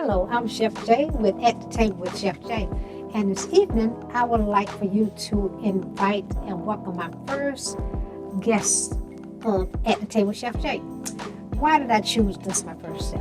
Hello, I'm Chef Jay with At the Table with Chef Jay. And this evening, I would like for you to invite and welcome my first guest on At the Table with Chef Jay. Why did I choose this my first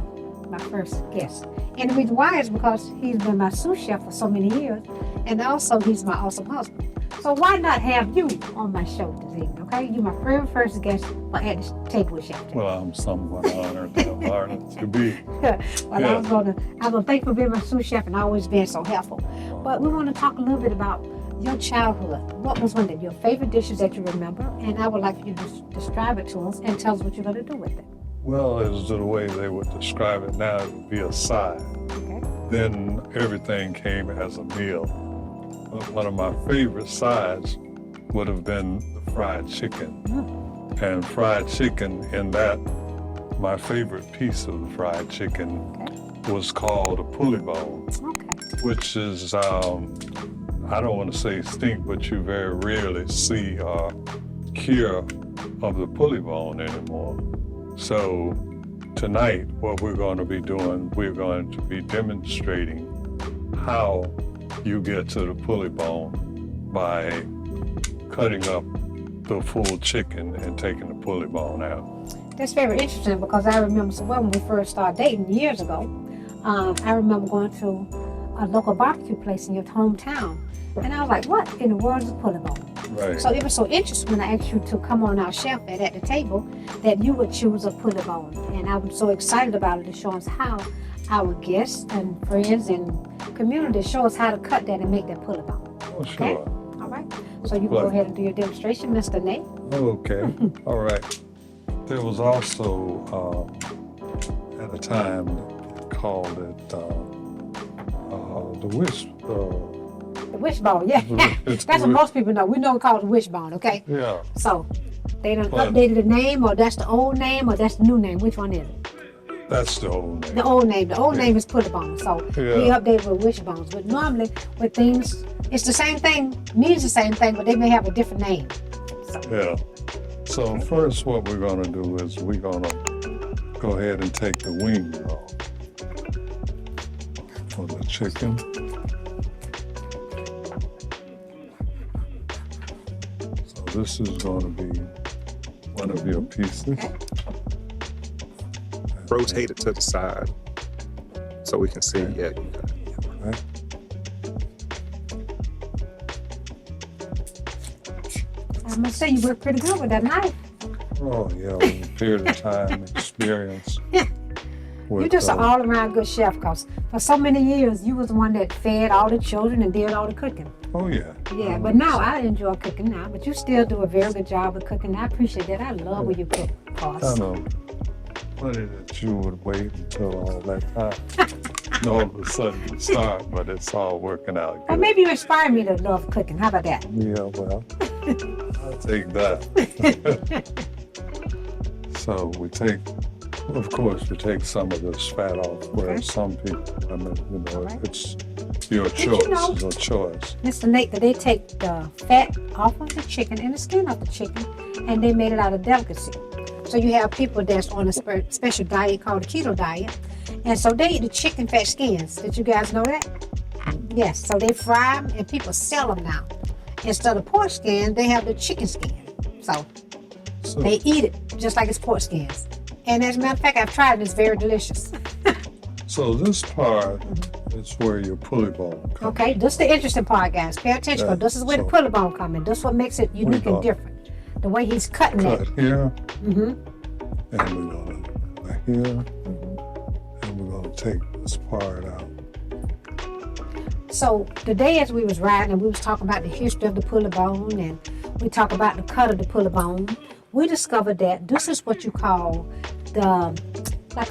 guest? And the reason why is because he's been my sous chef for so many years, and also he's my awesome husband. So why not have you on my show this evening, okay? You're my very first guest for At the Table with Chef Jay. Well, I'm somewhat honored to be. Well, yeah. I'm gonna thank you for being my sous chef and always being so helpful. But we want to talk a little bit about your childhood. What was one of your favorite dishes that you remember? And I would like for you to describe it to us and tell us what you're going to do with it. Well, as the way they would describe it now, it would be a side. Okay. Then everything came as a meal. But one of my favorite sides would have been the fried chicken. And fried chicken, in that, my favorite piece of the fried chicken was called a pulley bone, which is, I don't want to say stink, but you very rarely see or hear of the pulley bone anymore. So tonight, what we're going to be doing, we're going to be demonstrating how you get to the pulley bone by cutting up the full chicken and taking the pulley bone out. That's very interesting because I remember so well when we first started dating years ago. I remember going to a local barbecue place in your hometown, and I was like, "What in the world is a pulley bone?" Right. So it was so interesting when I asked you to come on our chef at the table that you would choose a pulley bone, and I'm so excited about it to show us how our guests and friends and community show us how to cut that and make that pulley bone. Oh, sure. Okay? All right. So you go ahead and do your demonstration, Mr. Nate. Okay. All right. There was also, at the time, they called it the wishbone, yeah. That's what most people know. We know it called the wishbone, okay? Yeah. So they done updated the name, or that's the old name, or that's the new name. Which one is it? That's the old name. The old name. The old name is pulley bone. So we updated with wishbones. But normally with things, it's the same thing, means the same thing, but they may have a different name. So. Yeah. So first what we're going to do is we're going to go ahead and take the wings off for the chicken. So this is going to be one of your pieces. Okay. Rotate it to the side so we can see. Yeah. Okay. I must say you work pretty good with that knife. Oh yeah, over a period of time, experience. You're just an all-around good chef, because for so many years you was the one that fed all the children and did all the cooking. Oh yeah. Yeah, but now I enjoy cooking now, but you still do a very good job of cooking. I appreciate that. I love when you cook, boss. I know. Funny that you would wait until all that time. And all of a sudden you start, but it's all working out good. Or maybe you inspire me to love cooking. How about that? Yeah, well, I'll take that. So we take, of course, we take some of this fat off, whereas some people, I mean, you know, it's your choice. It's your choice. Mr. Nate, that they take the fat off of the chicken and the skin off the chicken, and they made it out of delicacy. So you have people that's on a special diet called the keto diet, and so they eat the chicken fat skins. Did you guys know that? Yes, so they fry them and people sell them now. Instead of pork skin, they have the chicken skin. So they eat it just like it's pork skins. And as a matter of fact, I've tried it, it's very delicious. So this part is where your pulley bone comes. Okay, this is the interesting part, guys. Pay attention, because this is where the pulley bone comes in. This is what makes it unique and different. The way he's cutting it. Cut here, and we're going to here, and we're going to take this part out. So today, as we was riding and we was talking about the history of the pulley bone, and we talk about the cut of the pulley bone, we discovered that this is what you call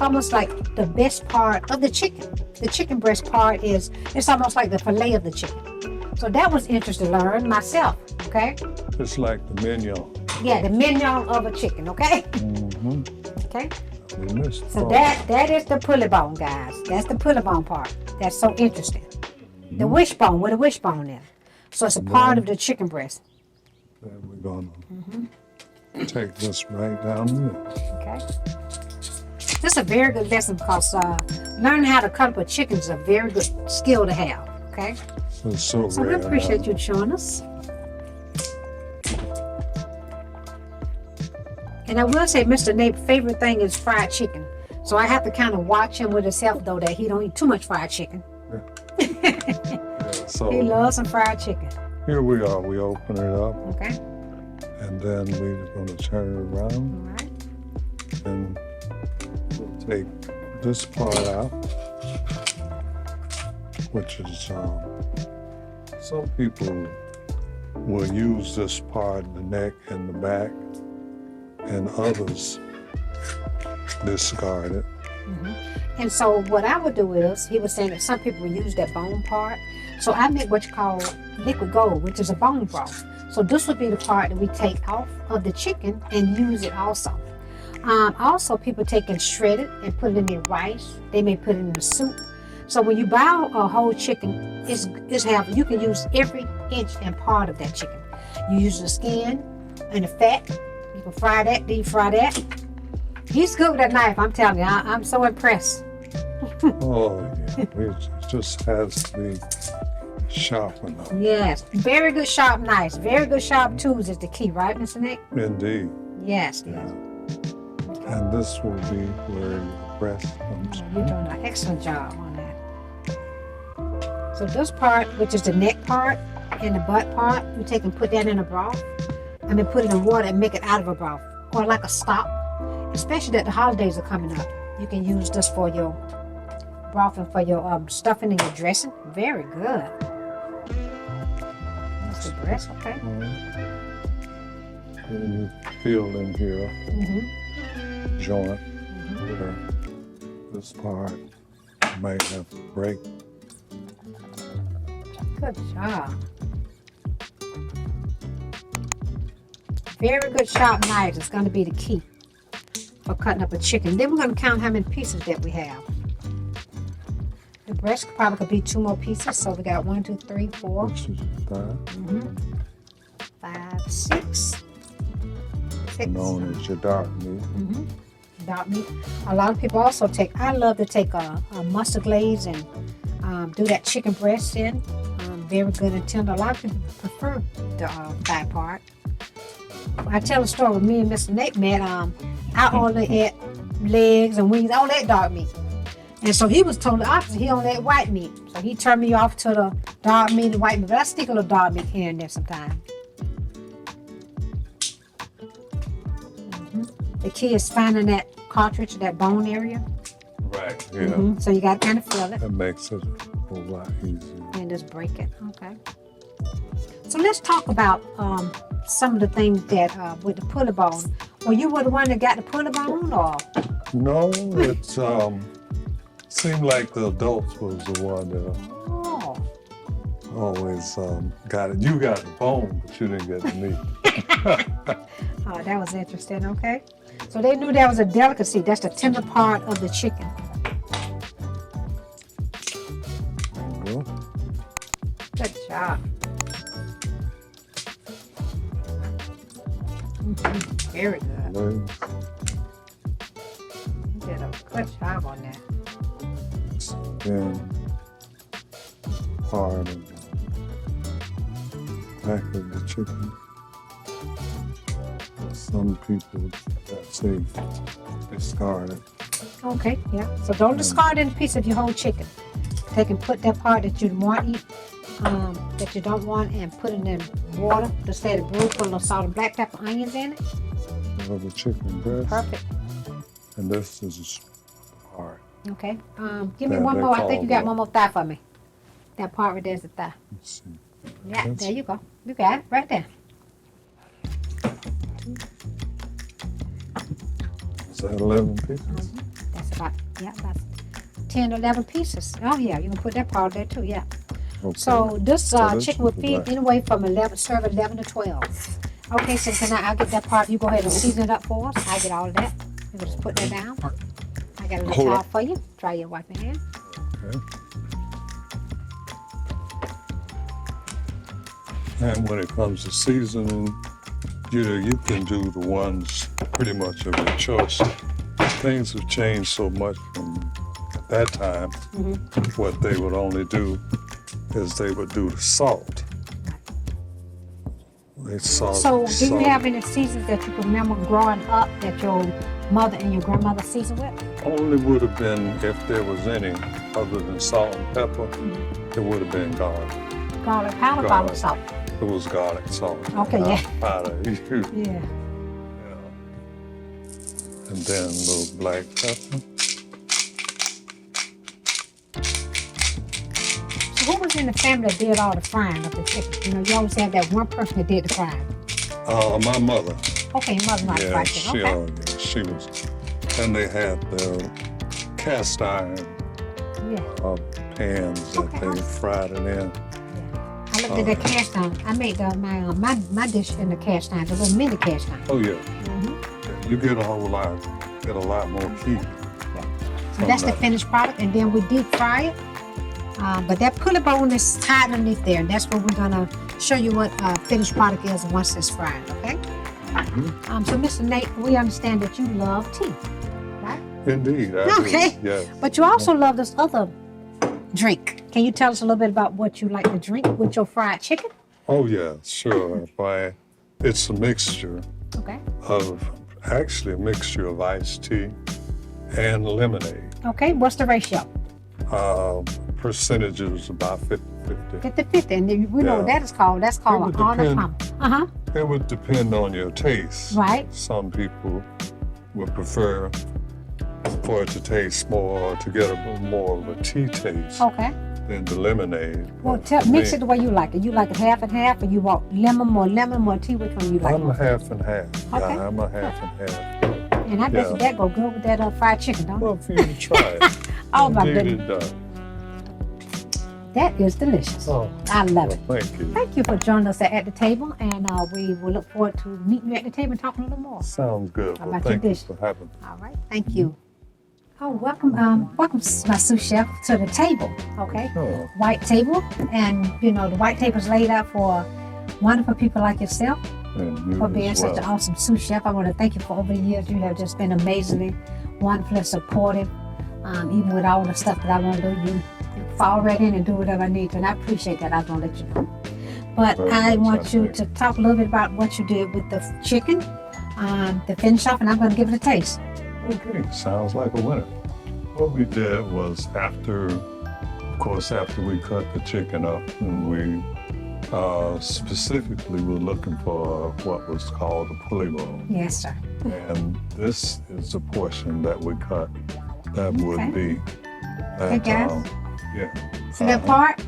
almost like the best part of the chicken. The chicken breast part it's almost like the fillet of the chicken. So that was interesting to learn myself, okay? It's like the mignon. Yeah, the mignon of a chicken, okay? Okay? So that is the pulley bone, guys. That's the pulley bone part. That's so interesting. The wishbone, where the wishbone is. So it's a part of the chicken breast. Then we're going to take this right down here. Okay. This is a very good lesson because Learning how to cut up a chicken is a very good skill to have, okay? It's so So we rare. appreciate you showing us. And I will say Mr. Nate's favorite thing is fried chicken. So I have to kind of watch him with himself, though, that he don't eat too much fried chicken. Yeah, so He loves some fried chicken, here we are. We open it up, okay? and then we're going to turn it All around, right. and we'll take this part out, which is some people will use this part, the neck and the back, and others discard it. And so what I would do is, he was saying that some people use that bone part. So I make what you call liquid gold, which is a bone broth. So this would be the part that we take off of the chicken and use it also. Also, people take and shred it and put it in their rice. They may put it in the soup. So when you buy a whole chicken, you can use every inch and part of that chicken. You use the skin and the fat. You can fry that, deep fry that. He's good with that knife, I'm telling you. I'm so impressed. Oh, yeah. It just has to be sharp enough. Yes, very good sharp knives, very good sharp tools is the key, right, Mr. Nick? Indeed. Yes, Yeah. yes. And this will be where your breast comes You're doing an excellent job on that. So this part, which is the neck part and the butt part, you take and put that in a broth. I mean, put it in water and make it out of a broth, or like a stock. Especially that the holidays are coming up, you can use this for your broth and for your stuffing and your dressing. Very good. That's the breast, okay. And you feel in here, joint, where this part might have to break. Good job. Very good sharp knives is going to be the key for cutting up a chicken. Then we're going to count how many pieces that we have. The breast probably could be 2 more pieces. So we got 1, 2, 3, 4, This is your thigh, 5, 6. 6. known as your dark meat. Dark meat. A lot of people also take, I love to take a mustard glaze and do that chicken breast in. Very good and tender. A lot of people prefer the thigh part. I tell a story with me and Mr. Nate met. I only ate legs and wings, all that dark meat. And so he was totally opposite. He only ate white meat. So he turned me off to the dark meat and white meat. But I stick a little dark meat here and there sometimes. The key is finding that cartridge, that bone area. Right, yeah. So you got to kind of feel it That makes it a lot easier. and just break it. Okay. So let's talk about some of the things that with the pulley bone. Were you the one that got the pulley bone, or? No, it seemed like the adults was the one that Oh, always got it. You got the bone, but you didn't get the meat. oh, that was interesting. Okay. So they knew that was a delicacy. That's the tender part of the chicken. Well, Good job. Very good. legs, You did a good job on that. skin, part of the back of the chicken. Some people that say discard it. Okay, yeah. So don't discard any piece of your whole chicken. Take and put that part that you want to eat, that you don't want, and put it in water. Just let it brew. Put a little salt and black pepper, onions in it. Of the chicken breast. Perfect. And this is part. Okay. Give me Yeah, one they more. I call think you got it. one more thigh for me. That part right there's the thigh. Let's see. Yeah, That's- there you go. You got it right there. Is that 11 pieces? That's about 10 or 11 pieces. Oh yeah, you can put that part there too. Yeah. Okay. So this this chicken would is feed what? anyway from 11, serve 11 to 12. Okay, so I'll get that part. You go ahead and season it up for us. I get all of that. You just put that down. I got a little Hold towel on. for you. Try your wiping hand. Okay. And when it comes to seasoning, you can do the ones pretty much of your choice. Things have changed so much from at that time, what they would only do is they would do the salt. They salt. So, do you have any seasons that you can remember growing up that your mother and your grandmother seasoned with? Only would have been, if there was any other than salt and pepper, it would have been garlic. Garlic powder, garlic salt. It was garlic salt. Okay, yeah. Powder. Yeah. And then a little black pepper. So who was in the family that did all the frying of the chicken? You know, you always had that one person that did the frying. My mother. Okay, your mother not Yeah, fried she, chicken. yeah, she was. And they had the cast iron pans that they fried it in. I looked at the cast iron. I made my dish in the cast iron, the little mini cast iron. Oh yeah. You get a whole lot, more heat. So that's the finished product, and then we deep fry it. But that pulley bone is tied underneath there, and that's what we're gonna show you what finished product is once it's fried. Okay. So Mr. Nate, we understand that you love tea, right? Indeed. I Okay. do, yes. But you also love this other drink. Can you tell us a little bit about what you like to drink with your fried chicken? Oh yeah, sure. It's a mixture Okay. actually a mixture of iced tea and lemonade. Okay. What's the ratio? Percentages about 50-50. 50-50, and then we know what that is called. That's called It an would Arnold Palmer. It would depend on your taste. Right. Some people would prefer for it to taste more, or to get more of a tea taste Okay. than the lemonade. Well, But for mix me, it the way you like it. You like it half and half, or you want lemon, more tea? Which one you like? I'm a half and half. Okay. Yeah, I'm a half and half. And I bet you that go good with that fried chicken, don't it? Well, for you to try it. Oh my Indeed goodness. it does. That is delicious. Oh, I love it. thank you. Thank you for joining us at the table, and we will look forward to meeting you at the table and talking a little more. Sounds good. How Well, about your thank you dish? for having me. All right, thank you. Oh, welcome, my sous chef to the table. Okay, Oh, white table, and you know the white table is laid out for wonderful people like yourself and you for being as such an well. awesome sous chef. I want to thank you for over the years. You have just been amazingly, wonderfully supportive. Even with all the stuff that I want to do, you fall right in and do whatever I need to, and I appreciate that. I'm gonna let you know. But Very I much, want I you think. to talk a little bit about what you did with the chicken, the finish off, and I'm gonna give it a taste. Okay, sounds like a winner. What we did was after we cut the chicken up, and we specifically were looking for what was called a pulley bone. Yes, sir. And this is the portion that we cut that Okay. would be Hey, guys. yeah. See that part?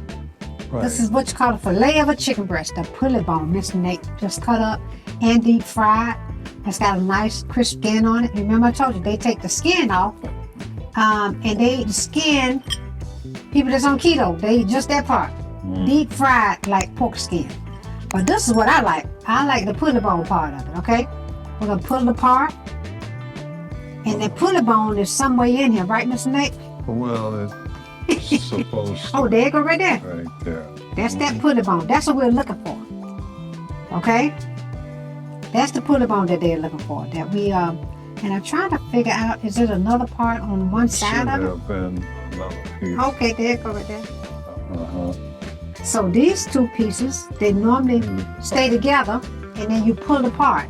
Right. This is what you call a fillet of a chicken breast, the pulley bone, Mr. Nate. Just cut up and deep fried. It's got a nice crisp skin on it. Remember I told you, they take the skin off, and they eat the skin. People that's on keto, they eat just that part. Deep fried like pork skin. But this is what I like. I like the pulley bone part of it, okay? We're gonna pull it apart. And the pulley bone is somewhere in here, right, Mr. Nate? Well, it's supposed to Oh, there you go right there. right there. That's that pulley bone. That's what we're looking for. Okay? That's the pulley bone that they're looking for. That we and I'm trying to figure out, is it another part on one side Should of it? have been another piece. Okay, there you go right there. Uh-huh. So these two pieces, they normally stay together and then you pull apart.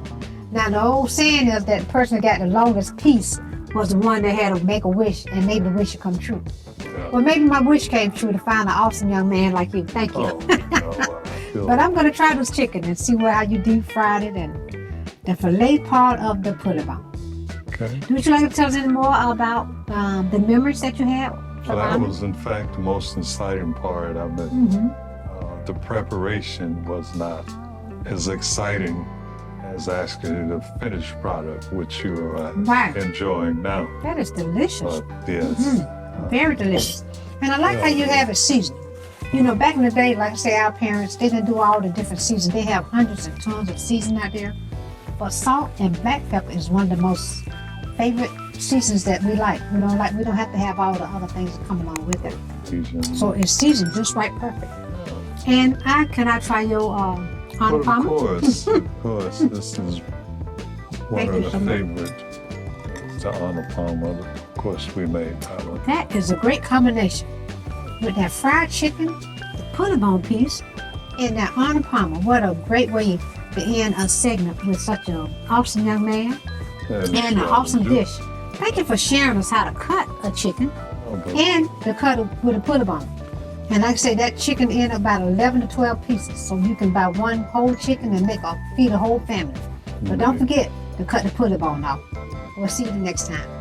Now the old saying is that the person that got the longest piece was the one that had to make a wish, and maybe the wish should come true. Yeah. Well, maybe my wish came true to find an awesome young man like you. Thank you. Oh, no, I feel But I'm gonna try this chicken and see how you deep fried it and the fillet part of the pulley bone. okay. Would you like to tell us any more about the memories that you had? Well, that was in fact the most exciting part of it. The preparation was not as exciting as actually the finished product, which you are Right. enjoying now. That is delicious. But yes, Very delicious. And I like how you have it seasoned. You know, back in the day, like I say, our parents, they didn't do all the different seasons. They have hundreds of tons of seasoning out there. But salt and black pepper is one of the most favorite seasons that we like. We don't have to have all the other things that come along with it. So it's seasoned just right, perfect. And can I try your But Arnold of Palmer? course, this is one Thank of you the so much. favorite the Arnold Palmer. Of course, we made that one. That is a great combination. With that fried chicken, the put-a-bone piece, and that Arnold Palmer. What a great way to end a segment with such an awesome young man and an awesome dish. Thank you for sharing us how to cut a chicken and to cut it with a put-a-bone. And like I say, that chicken in about 11 to 12 pieces. So you can buy one whole chicken and feed a whole family. But don't forget to cut the put-a-bone off. We'll see you next time.